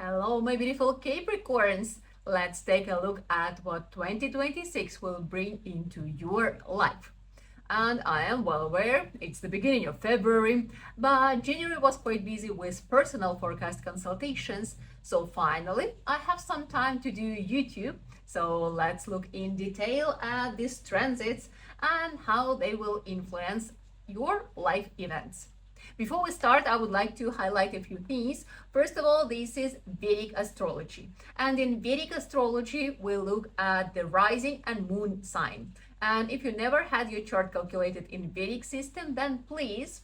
Hello, my beautiful Capricorns. Let's take a look at what 2026 will bring into your life. And I am well aware it's the beginning of February, but January was quite busy with personal forecast consultations. So finally, I have some time to do YouTube. So let's look in detail at these transits and how they will influence your life events. Before we start, I would like to highlight a few things. First of all, this is Vedic astrology. And in Vedic astrology, we look at the rising and moon sign. And if you never had your chart calculated in Vedic system, then please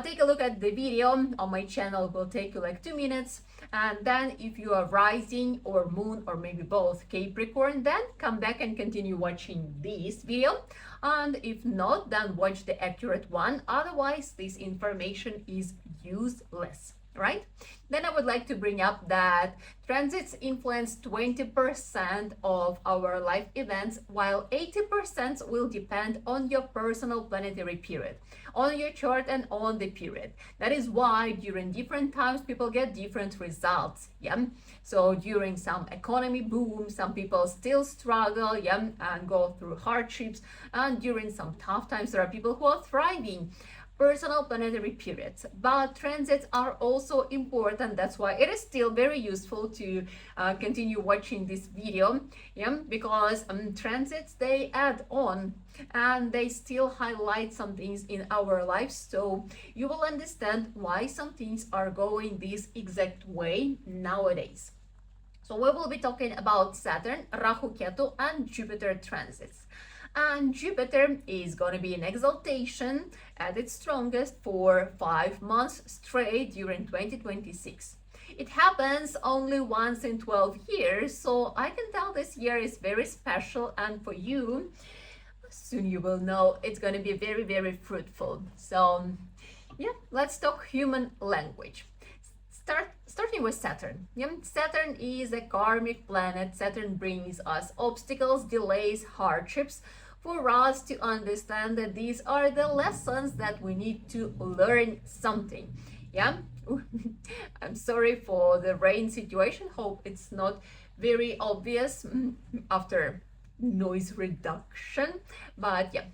take a look at the video on my channel. It will take you like 2 minutes. And then if you are rising or moon or maybe both Capricorn, then come back and continue watching this video. And if not, then watch the accurate one. Otherwise, this information is useless, right? Then I would like to bring up that transits influence 20% of our life events, while 80% will depend on your personal planetary period, on your chart and on the period. That is why during different times people get different results. Yeah. So during some economy boom, some people still struggle, yeah, and go through hardships. And during some tough times, there are people who are thriving. Personal planetary periods, but transits are also important. That's why it is still very useful to continue watching this video, yeah, because transits, they add on and they still highlight some things in our lives, so you will understand why some things are going this exact way nowadays. So we will be talking about Saturn, Rahu, Ketu, and Jupiter transits. And Jupiter is going to be in exaltation at its strongest for 5 months straight during 2026. It happens only once in 12 years, so I can tell this year is very special, and for you, soon you will know it's going to be very, very fruitful. So yeah, let's talk human language. Starting with Saturn. Yeah, Saturn is a karmic planet. Saturn brings us obstacles, delays, hardships, for us to understand that these are the lessons that we need to learn something. Yeah. I'm sorry for the rain situation. Hope it's not very obvious after noise reduction, but yeah,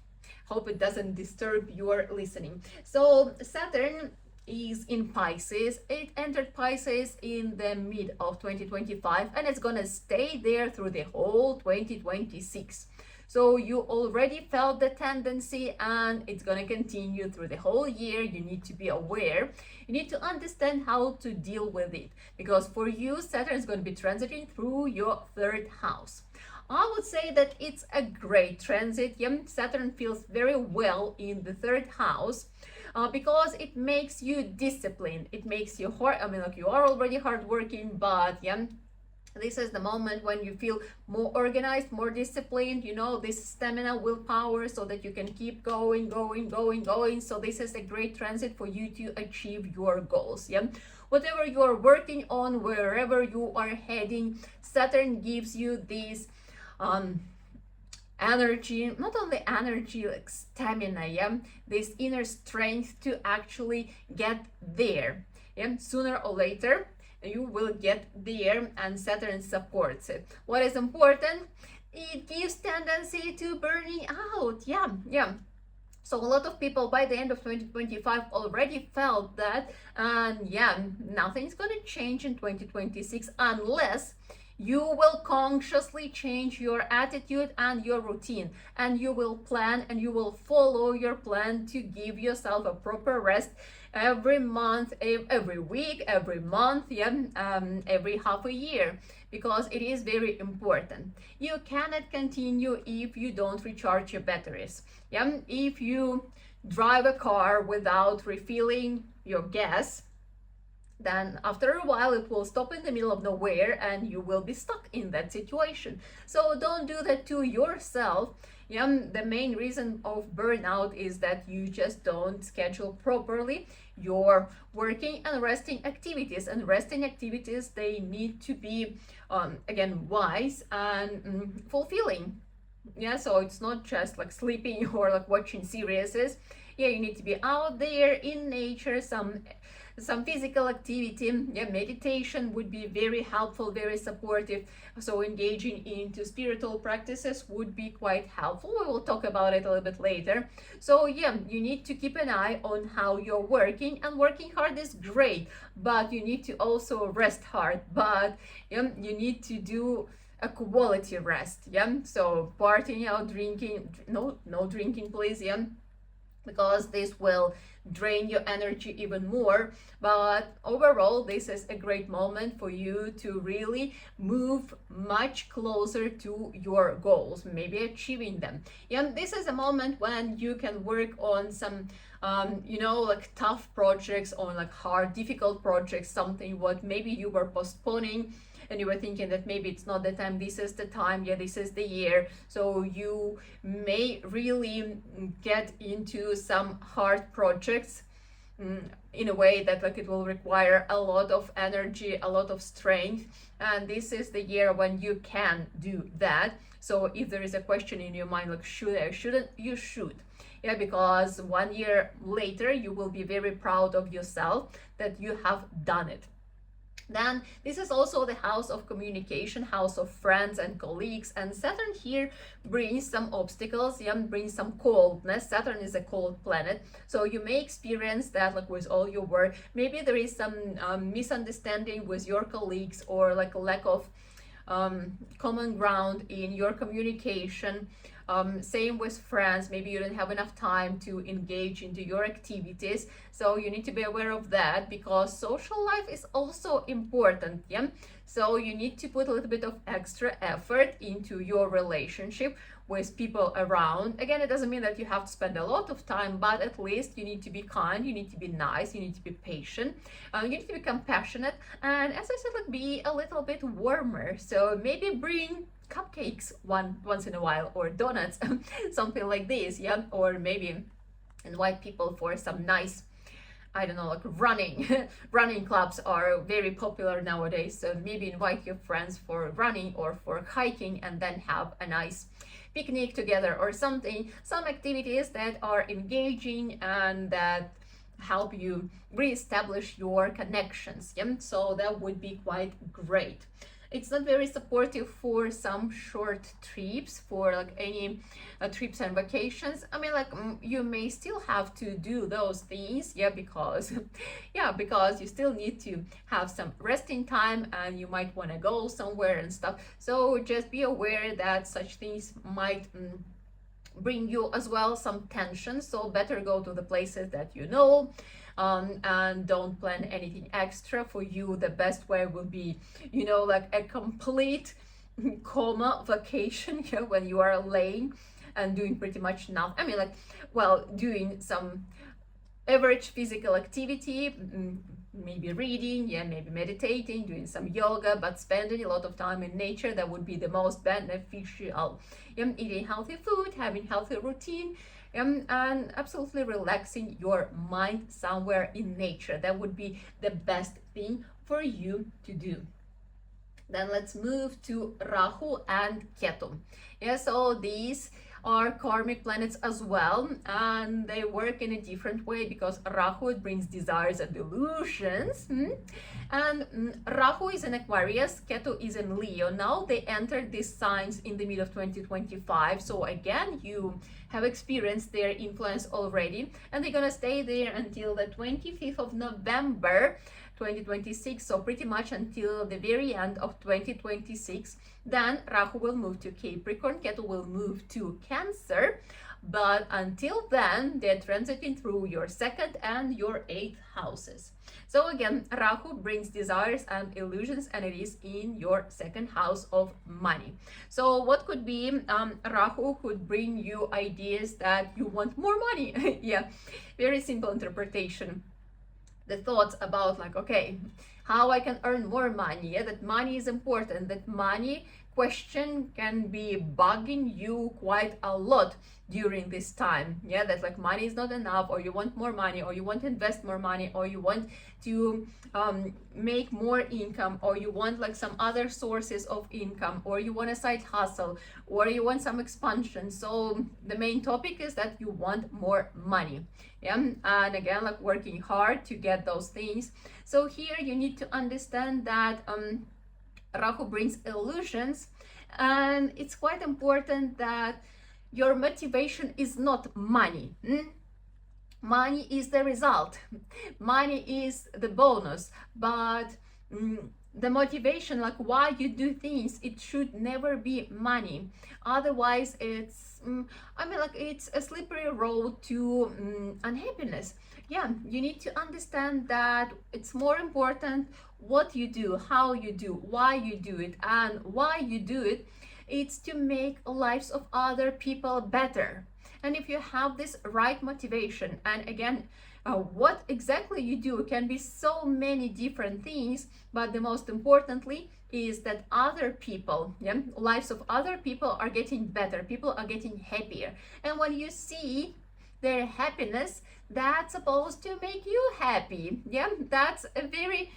hope it doesn't disturb your listening. So Saturn is in Pisces. It entered Pisces in the mid of 2025 and it's gonna stay there through the whole 2026. So you already felt the tendency and it's going to continue through the whole year. You need to be aware. You need to understand how to deal with it, because for you, Saturn is going to be transiting through your 3rd house. I would say that it's a great transit. Yeah, Saturn feels very well in the 3rd house. Because it makes you disciplined. It makes you you are already hardworking, but yeah, this is the moment when you feel more organized, more disciplined, you know, this stamina, willpower, so that you can keep going. So this is a great transit for you to achieve your goals. Yeah, whatever you are working on, wherever you are heading, Saturn gives you this energy, not only energy, like stamina, yeah, this inner strength to actually get there. Yeah, sooner or later you will get there, and Saturn supports it. What is important? It gives tendency to burning out. Yeah. So a lot of people by the end of 2025 already felt that, and yeah, nothing's going to change in 2026 unless you will consciously change your attitude and your routine, and you will plan and you will follow your plan to give yourself a proper rest every month, every week, every month, yeah, every half a year, because it is very important. You cannot continue if you don't recharge your batteries. Yeah, if you drive a car without refilling your gas, then after a while it will stop in the middle of nowhere and you will be stuck in that situation. So don't do that to yourself. Yeah, the main reason of burnout is that you just don't schedule properly your working and resting activities, and resting activities, they need to be again wise and fulfilling. Yeah, so it's not just like sleeping or like watching series. Yeah, you need to be out there in nature, some some physical activity. Yeah, meditation would be very helpful, very supportive. So engaging into spiritual practices would be quite helpful. We will talk about it a little bit later. So yeah, you need to keep an eye on how you're working, and working hard is great, but you need to also rest hard. But yeah, you need to do a quality rest. Yeah, so partying out, drinking, no drinking, please. Yeah, because this will drain your energy even more. But overall, this is a great moment for you to really move much closer to your goals, maybe achieving them. Yeah, this is a moment when you can work on some like tough projects, on like hard, difficult projects, something what maybe you were postponing and you were thinking that maybe it's not the time. This is the time. Yeah, this is the year. So you may really get into some hard projects in a way that like it will require a lot of energy, a lot of strength, and this is the year when you can do that. So if there is a question in your mind like should I, shouldn't, you should. Yeah, because 1 year later you will be very proud of yourself that you have done it. Then this is also the house of communication, house of friends and colleagues, and Saturn here brings some obstacles, yeah, brings some coldness. Saturn is a cold planet, so you may experience that like with all your work. Maybe there is some misunderstanding with your colleagues, or like a lack of common ground in your communication. Same with friends, maybe you don't have enough time to engage into your activities, so you need to be aware of that, because social life is also important. Yeah, so you need to put a little bit of extra effort into your relationship with people around. Again, it doesn't mean that you have to spend a lot of time, but at least you need to be kind, you need to be nice, you need to be patient, you need to be compassionate, and as I said, like, be a little bit warmer. So maybe bring cupcakes once in a while, or donuts, something like this. Yeah, or maybe invite people for some nice, I don't know, like running. Running clubs are very popular nowadays, so maybe invite your friends for running or for hiking, and then have a nice picnic together or something. Some activities that are engaging and that help you re-establish your connections. Yeah, so that would be quite great. It's not very supportive for some short trips, for like any trips and vacations. I mean, like you may still have to do those things, yeah, because because you still need to have some resting time, and you might want to go somewhere and stuff. So just be aware that such things might bring you as well some tension. So better go to the places that you know. And don't plan anything extra. For you, the best way will be, like a complete coma vacation, when you are laying and doing pretty much nothing. I mean, like, well, doing some average physical activity, maybe reading, yeah, maybe meditating, doing some yoga, but spending a lot of time in nature. That would be the most beneficial. Eating healthy food, having healthy routine, and absolutely relaxing your mind somewhere in nature. That would be the best thing for you to do. Then let's move to Rahu and Ketu. Yeah, so these are karmic planets as well, and they work in a different way, because Rahu, it brings desires and illusions, and Rahu is in Aquarius, Ketu is in Leo. Now they entered these signs in the middle of 2025, so again you have experienced their influence already, and they're gonna stay there until the 25th of November 2026, so pretty much until the very end of 2026. Then Rahu will move to Capricorn, Ketu will move to Cancer, but until then they're transiting through your 2nd and your 8th houses. So again, Rahu brings desires and illusions, and it is in your 2nd house of money. So what could be, Rahu could bring you ideas that you want more money. Yeah, very simple interpretation. The thoughts about like, okay, how I can earn more money, yeah, that money is important, that money question can be bugging you quite a lot during this time. Yeah, that like money is not enough, or you want more money, or you want to invest more money, or you want to make more income, or you want like some other sources of income, or you want a side hustle, or you want some expansion. So the main topic is that you want more money. Yeah, and again, like working hard to get those things. So here you need to understand that Rahu brings illusions, and it's quite important that your motivation is not money. Money is the result, money is the bonus, but the motivation, like why you do things, it should never be money. Otherwise it's like it's a slippery road to unhappiness. Yeah, you need to understand that it's more important what you do, how you do, why you do it, and why you do it. It's to make lives of other people better. And if you have this right motivation, and again, what exactly you do can be so many different things, but the most importantly is that other people, lives of other people are getting better, people are getting happier. And when you see their happiness, that's supposed to make you happy. Yeah, that's a very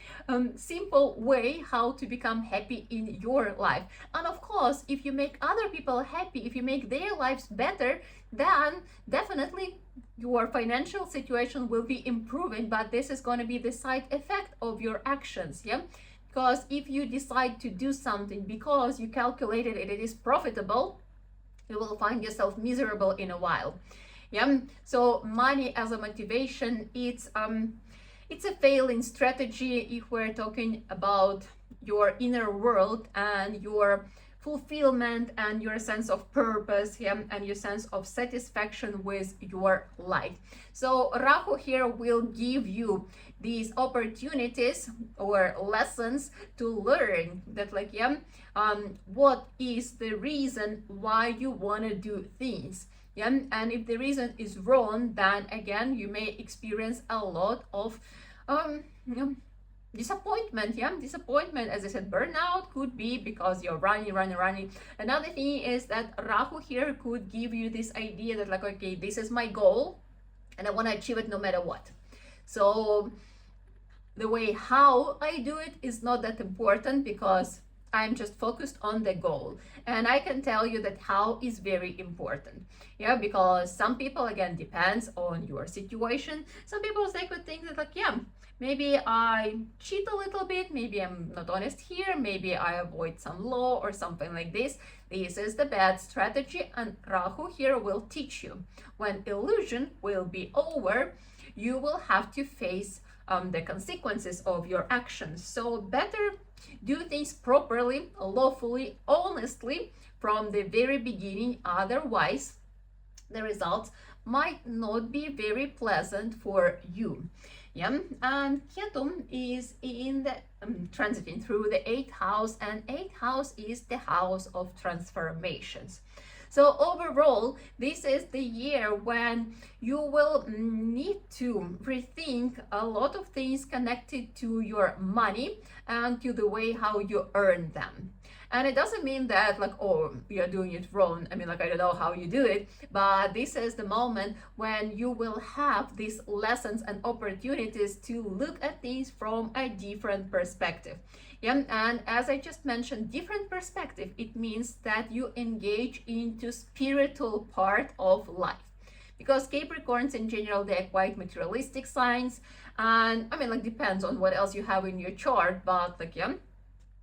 simple way how to become happy in your life. And of course, if you make other people happy, if you make their lives better, then definitely your financial situation will be improving. But this is going to be the side effect of your actions. Yeah, because if you decide to do something because you calculated it is profitable, you will find yourself miserable in a while. Yeah, so money as a motivation, it's a failing strategy if we're talking about your inner world and your fulfillment and your sense of purpose, and your sense of satisfaction with your life. So Rahu here will give you these opportunities or lessons to learn that, like, what is the reason why you want to do things. Yeah, and if the reason is wrong, then again you may experience a lot of disappointment. Yeah, disappointment, as I said, burnout could be because you're running. Another thing is that Rahu here could give you this idea that, like, okay, this is my goal and I want to achieve it no matter what. So the way how I do it is not that important, because I'm just focused on the goal. And I can tell you that how is very important. Yeah, because some people, again, depends on your situation. Some people, they could think that, like, yeah, maybe I cheat a little bit, maybe I'm not honest here, maybe I avoid some law or something like this. This is the bad strategy, and Rahu here will teach you. When illusion will be over, you will have to face the consequences of your actions. So better do things properly, lawfully, honestly from the very beginning. Otherwise, the results might not be very pleasant for you. Yeah, and Ketu is in the transiting through the 8th house, and 8th house is the house of transformations. So overall, this is the year when you will need to rethink a lot of things connected to your money and to the way how you earn them. And it doesn't mean that, like, oh, you're doing it wrong. I mean, like, I don't know how you do it, but this is the moment when you will have these lessons and opportunities to look at things from a different perspective. Yeah, and as I just mentioned, different perspective, it means that you engage into spiritual part of life. Because Capricorns in general, they're quite materialistic signs, and I mean, like, depends on what else you have in your chart, but like, yeah,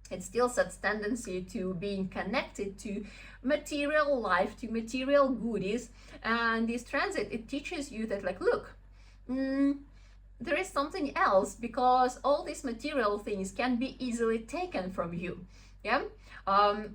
it still sets tendency to being connected to material life, to material goodies. And this transit, it teaches you that, like, look, there is something else, because all these material things can be easily taken from you. Yeah,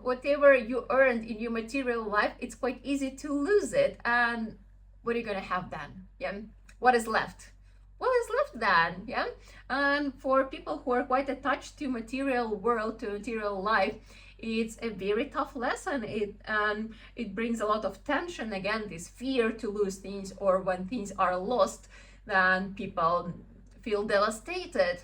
whatever you earned in your material life, it's quite easy to lose it. And what are you gonna have then? Yeah, what is left? What is left then? Yeah, and for people who are quite attached to material world, to material life, it's a very tough lesson. It brings a lot of tension. Again, this fear to lose things, or when things are lost, then people feel devastated.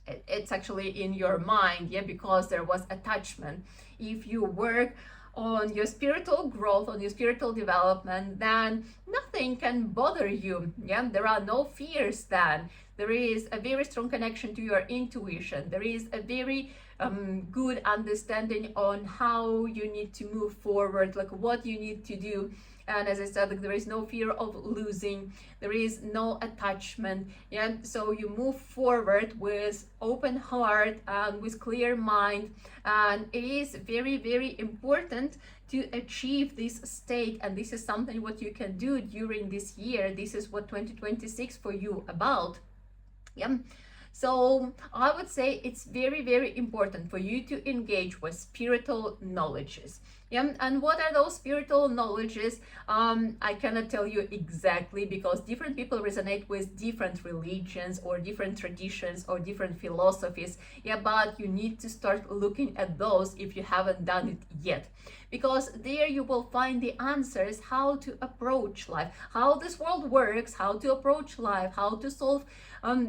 It's actually in your mind, yeah, because there was attachment. If you work on your spiritual growth, on your spiritual development, then nothing can bother you. Yeah, there are no fears. Then there is a very strong connection to your intuition. There is a very good understanding on how you need to move forward, like what you need to do. And as I said, like, there is no fear of losing, there is no attachment. Yeah, so you move forward with open heart and with clear mind. And it is very, very important to achieve this state. And this is something what you can do during this year. This is what 2026 for you about. Yeah. So I would say it's very, very important for you to engage with spiritual knowledges. Yeah, and what are those spiritual knowledges? I cannot tell you exactly, because different people resonate with different religions or different traditions or different philosophies. Yeah, but you need to start looking at those if you haven't done it yet, because there you will find the answers how to approach life, how this world works, how to approach life, how to solve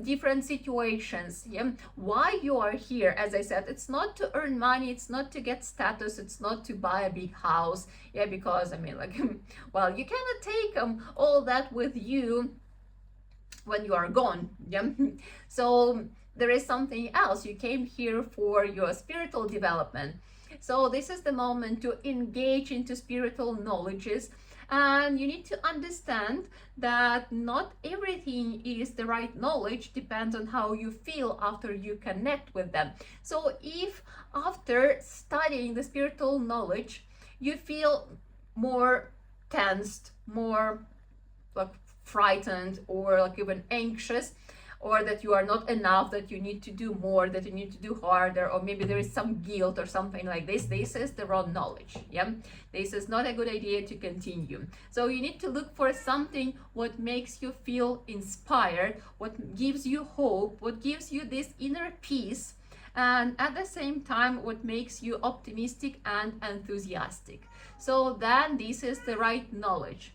different situations. Yeah, why you are here. As I said, it's not to earn money, it's not to get status, it's not to buy a big house. Yeah, because I mean, like, well, you cannot take all that with you when you are gone. Yeah, so there is something else. You came here for your spiritual development. So this is the moment to engage into spiritual knowledges. And you need to understand that not everything is the right knowledge, depends on how you feel after you connect with them. So if after studying the spiritual knowledge, you feel more tensed, more like frightened, or like even anxious, or that you are not enough, that you need to do more, that you need to do harder, or maybe there is some guilt or something like this is the wrong knowledge. Yeah, this is not a good idea to continue. So you need to look for something what makes you feel inspired, what gives you hope, what gives you this inner peace, and at the same time what makes you optimistic and enthusiastic. So then this is the right knowledge.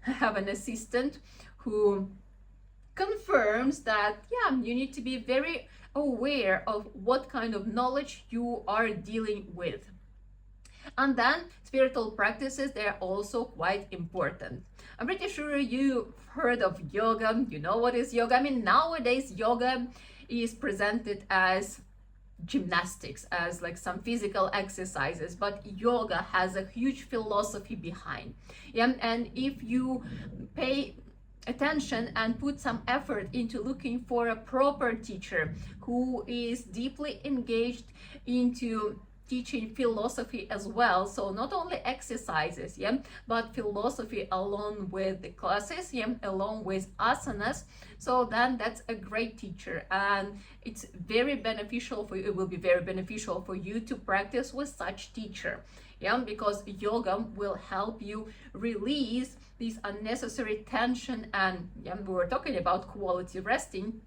I have an assistant who confirms that, yeah, you need to be very aware of what kind of knowledge you are dealing with. And then spiritual practices, they're also quite important. I'm pretty sure you've heard of yoga. You know what is yoga. I mean, nowadays yoga is presented as gymnastics, as like some physical exercises, but yoga has a huge philosophy behind. Yeah, and if you pay attention and put some effort into looking for a proper teacher who is deeply engaged into teaching philosophy as well, so not only exercises, yeah, but philosophy along with the classes, yeah, along with asanas, so then that's a great teacher. And it's very beneficial for you, it will be very beneficial for you to practice with such teacher. Yeah, because yoga will help you release this unnecessary tension. And yeah, we were talking about quality resting.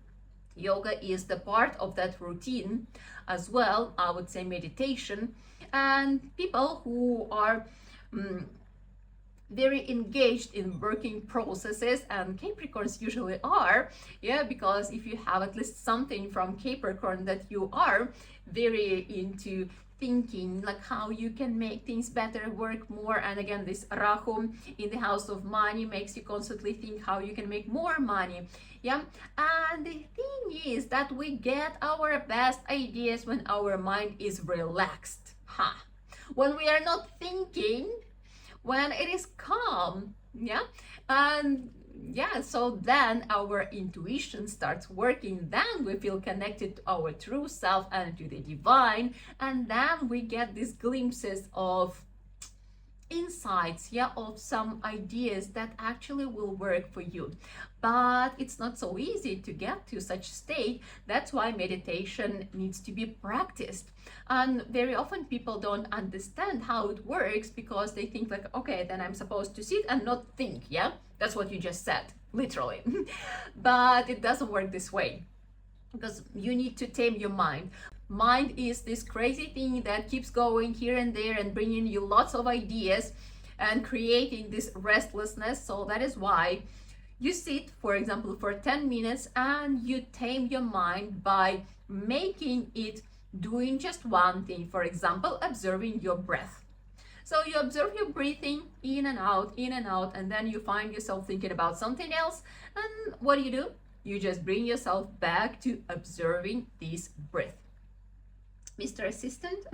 Yoga is the part of that routine as well. I would say meditation. And people who are very engaged in working processes, and Capricorns usually are, yeah, because if you have at least something from Capricorn, that you are very into thinking, like how you can make things better, work more. And again, this Rahu in the house of money makes you constantly think how you can make more money. Yeah, and the thing is that we get our best ideas when our mind is relaxed. When we are not thinking, when it is calm. Yeah, and yeah, so then our intuition starts working, then we feel connected to our true self and to the divine, and then we get these glimpses of insights, yeah, of some ideas that actually will work for you. But it's not so easy to get to such state. That's why meditation needs to be practiced. And very often people don't understand how it works, because they think like, okay, then I'm supposed to sit and not think. Yeah, that's what you just said, literally. But it doesn't work this way, because you need to tame your mind. Mind is this crazy thing that keeps going here and there and bringing you lots of ideas and creating this restlessness. So that is why You sit, for example, for 10 minutes and you tame your mind by making it doing just one thing. For example, observing your breath. So you observe your breathing in and out, and then you find yourself thinking about something else. And what do? You just bring yourself back to observing this breath. Mr. Assistant,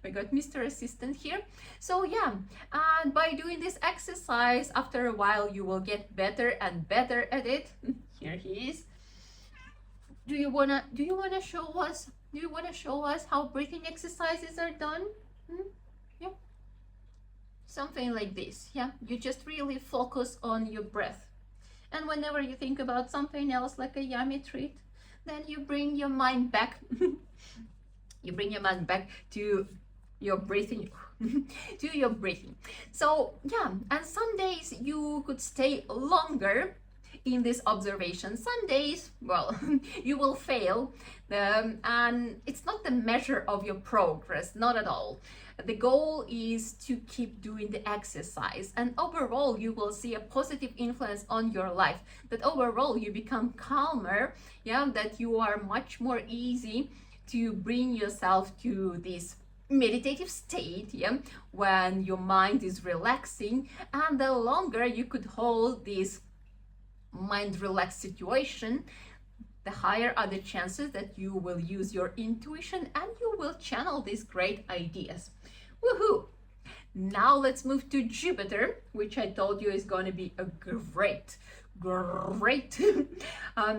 we got Mr. Assistant here. So yeah, and by doing this exercise, after a while, you will get better and better at it. Here he is. Do you wanna show us? Do you wanna show us how breathing exercises are done? Yeah, something like this. Yeah, you just really focus on your breath, and whenever you think about something else, like a yummy treat, then you bring your mind back. You bring your mind back to your breathing. To your breathing. So yeah, and some days you could stay longer in this observation. Some days, well, you will fail, and it's not the measure of your progress, not at all. The goal is to keep doing the exercise, and overall you will see a positive influence on your life, that overall you become calmer, yeah, that you are much more easy to bring yourself to this meditative state, yeah, when your mind is relaxing, and the longer you could hold this mind relaxed situation, the higher are the chances that you will use your intuition and you will channel these great ideas. Woohoo! Now let's move to Jupiter, which I told you is going to be a great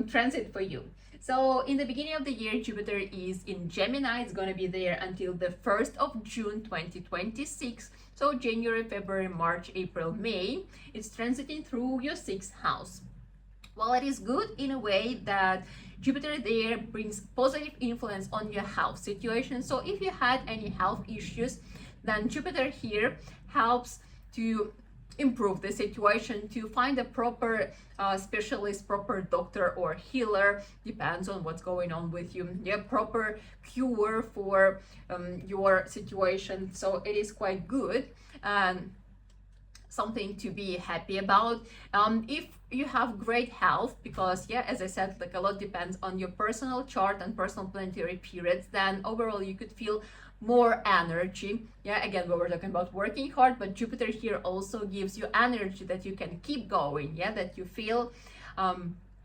transit for you. So in the beginning of the year, Jupiter is in Gemini. It's going to be there until the 1st of June 2026. So January, February, March, April, May, it's transiting through your 6th house. Well, it is good in a way that Jupiter there brings positive influence on your health situation. So if you had any health issues, then Jupiter here helps to improve the situation, to find a proper specialist, proper doctor or healer, depends on what's going on with you. Yeah, proper cure for your situation. So it is quite good and something to be happy about. If you have great health, because yeah, as I said, like a lot depends on your personal chart and personal planetary periods, then overall you could feel more energy. Yeah, again, we were talking about working hard, but Jupiter here also gives you energy that you can keep going. Yeah, that you feel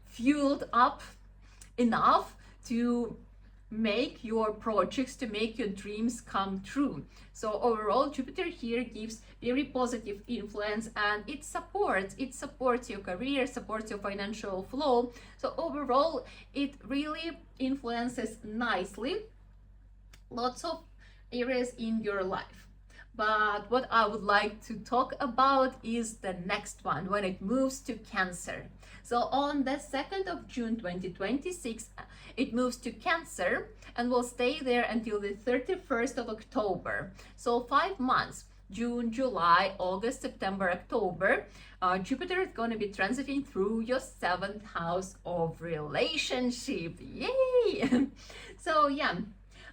fueled up enough to make your projects, to make your dreams come true. So overall, Jupiter here gives very positive influence, and it supports your career, supports your financial flow. So overall, it really influences nicely lots of areas in your life. But what I would like to talk about is the next one, when it moves to Cancer. So on the 2nd of June 2026, it moves to Cancer and will stay there until the 31st of October. So 5 months, June, July, August, September, October, Jupiter is going to be transiting through your 7th house of relationship. Yay! So yeah,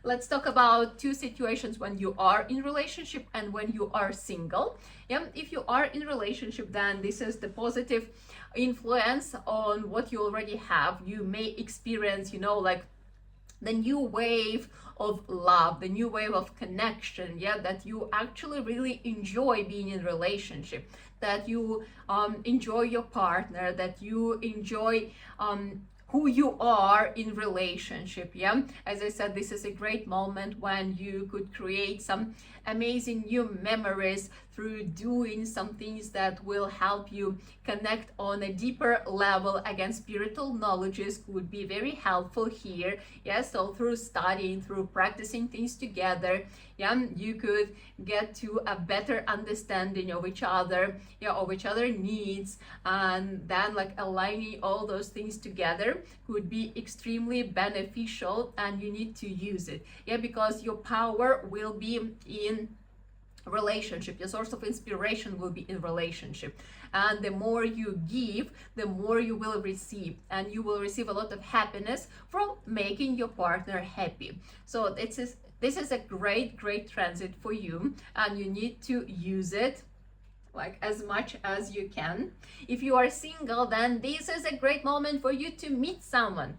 let's talk about two situations when you are in relationship and when you are single. Yeah, if you are in relationship, then this is the positive influence on what you already have. You may experience, like the new wave of love, the new wave of connection, yeah, that you actually really enjoy being in relationship, that you enjoy your partner, that you enjoy who you are in relationship. Yeah, as I said, this is a great moment when you could create some amazing new memories through doing some things that will help you connect on a deeper level. Again, spiritual knowledges could be very helpful here. Yeah, so through studying, through practicing things together, yeah, you could get to a better understanding of each other, yeah, of each other needs, and then like aligning all those things together could be extremely beneficial, and you need to use it. Yeah, because your power will be in relationship, your source of inspiration will be in relationship, and the more you give, the more you will receive, and you will receive a lot of happiness from making your partner happy. So this is a great transit for you, and you need to use it like as much as you can. If you are single, then this is a great moment for you to meet someone.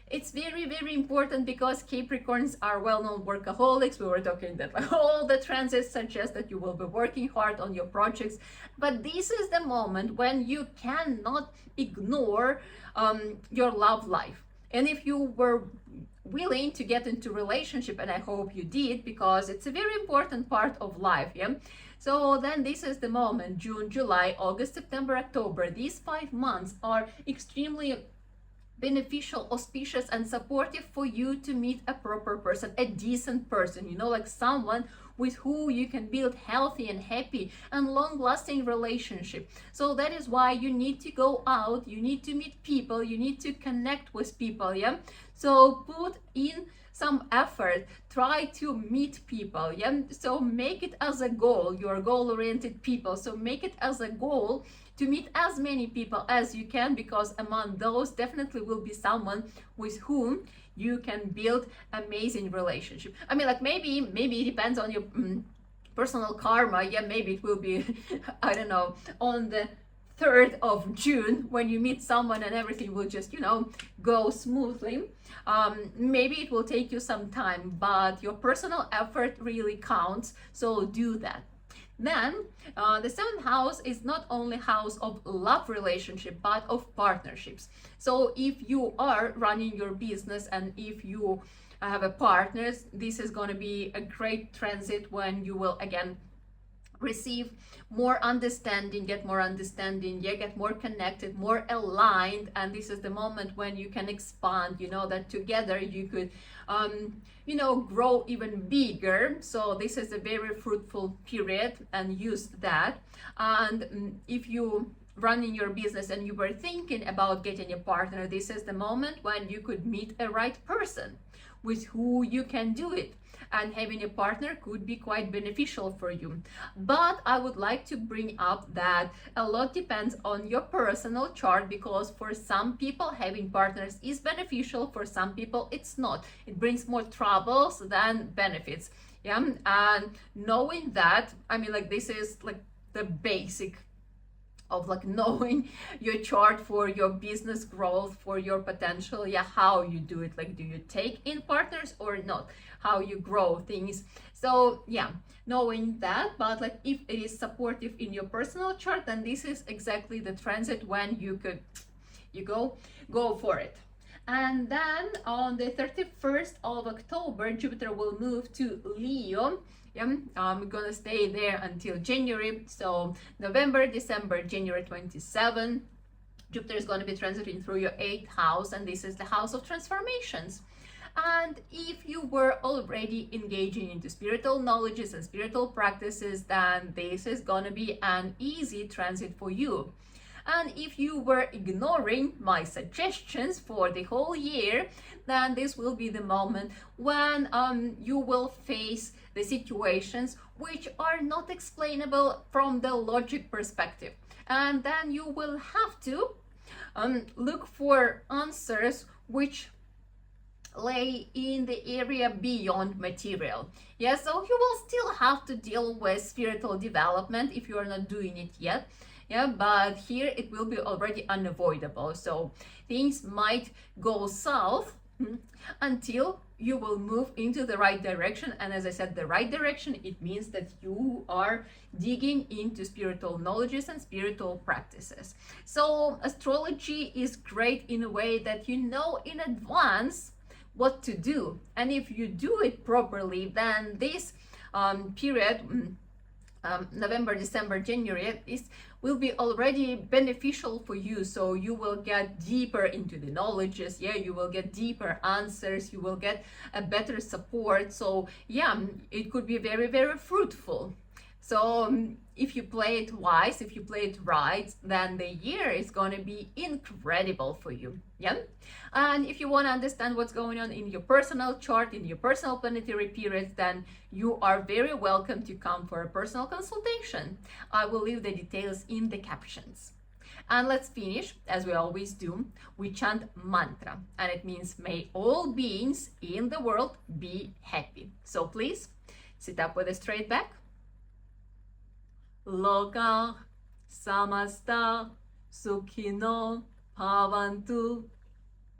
It's very, very important because Capricorns are well-known workaholics. We were talking that all the transits suggest that you will be working hard on your projects, but this is the moment when you cannot ignore your love life. And if you were willing to get into relationship, and I hope you did, because it's a very important part of life, yeah. So then this is the moment. June, July, August, September, October, these 5 months are extremely beneficial, auspicious, and supportive for you to meet a proper person, a decent person, you know, like someone with who you can build healthy and happy and long-lasting relationship. So that is why you need to go out, you need to meet people, you need to connect with people, yeah. So put in some effort, try to meet people, yeah. So make it as a goal. You're goal-oriented people, so make it as a goal to meet as many people as you can, because among those definitely will be someone with whom you can build amazing relationship. I mean, like maybe it depends on your personal karma. Yeah, maybe it will be I don't know, on the 3rd of June when you meet someone and everything will just, you know, go smoothly. Maybe it will take you some time, but your personal effort really counts, so do that. Then the 7th house is not only house of love relationship, but of partnerships. So if you are running your business and if you have a partner, this is going to be a great transit when you will again receive more understanding, get more understanding, yeah, get more connected, more aligned, and this is the moment when you can expand, you know, that together you could you know, grow even bigger. So this is a very fruitful period, and use that. And if you running your business and you were thinking about getting a partner, this is the moment when you could meet a right person with who you can do it, and having a partner could be quite beneficial for you. But I would like to bring up that a lot depends on your personal chart, because for some people having partners is beneficial, for some people it's not. It brings more troubles than benefits, yeah. And knowing that, I mean, like this is like the basic of like knowing your chart for your business growth, for your potential, yeah, how you do it, like do you take in partners or not, how you grow things. So yeah, knowing that. But like if it is supportive in your personal chart, then this is exactly the transit when you could go for it. And then on the 31st of October, Jupiter will move to Leo. Yeah, I'm gonna stay there until January. So November, December, January 27, Jupiter is going to be transiting through your 8th house, and this is the house of transformations. And if you were already engaging into spiritual knowledges and spiritual practices, then this is going to be an easy transit for you. And if you were ignoring my suggestions for the whole year, then this will be the moment when you will face the situations which are not explainable from the logic perspective. And then you will have to look for answers which lay in the area beyond material. Yeah, so you will still have to deal with spiritual development if you are not doing it yet. Yeah, but here it will be already unavoidable. So things might go south until you will move into the right direction. And as I said, the right direction, it means that you are digging into spiritual knowledges and spiritual practices. So astrology is great in a way that you know in advance what to do. And if you do it properly, then this period, November, December, January, will be already beneficial for you. So you will get deeper into the knowledges, yeah, you will get deeper answers, you will get a better support. So yeah, it could be very, very fruitful. So if you play it wise, if you play it right, then the year is going to be incredible for you. Yeah. And if you want to understand what's going on in your personal chart, in your personal planetary periods, then you are very welcome to come for a personal consultation. I will leave the details in the captions. And let's finish, as we always do. We chant mantra, and it means may all beings in the world be happy. So please sit up with a straight back. loka samasta sukhino bhavantu.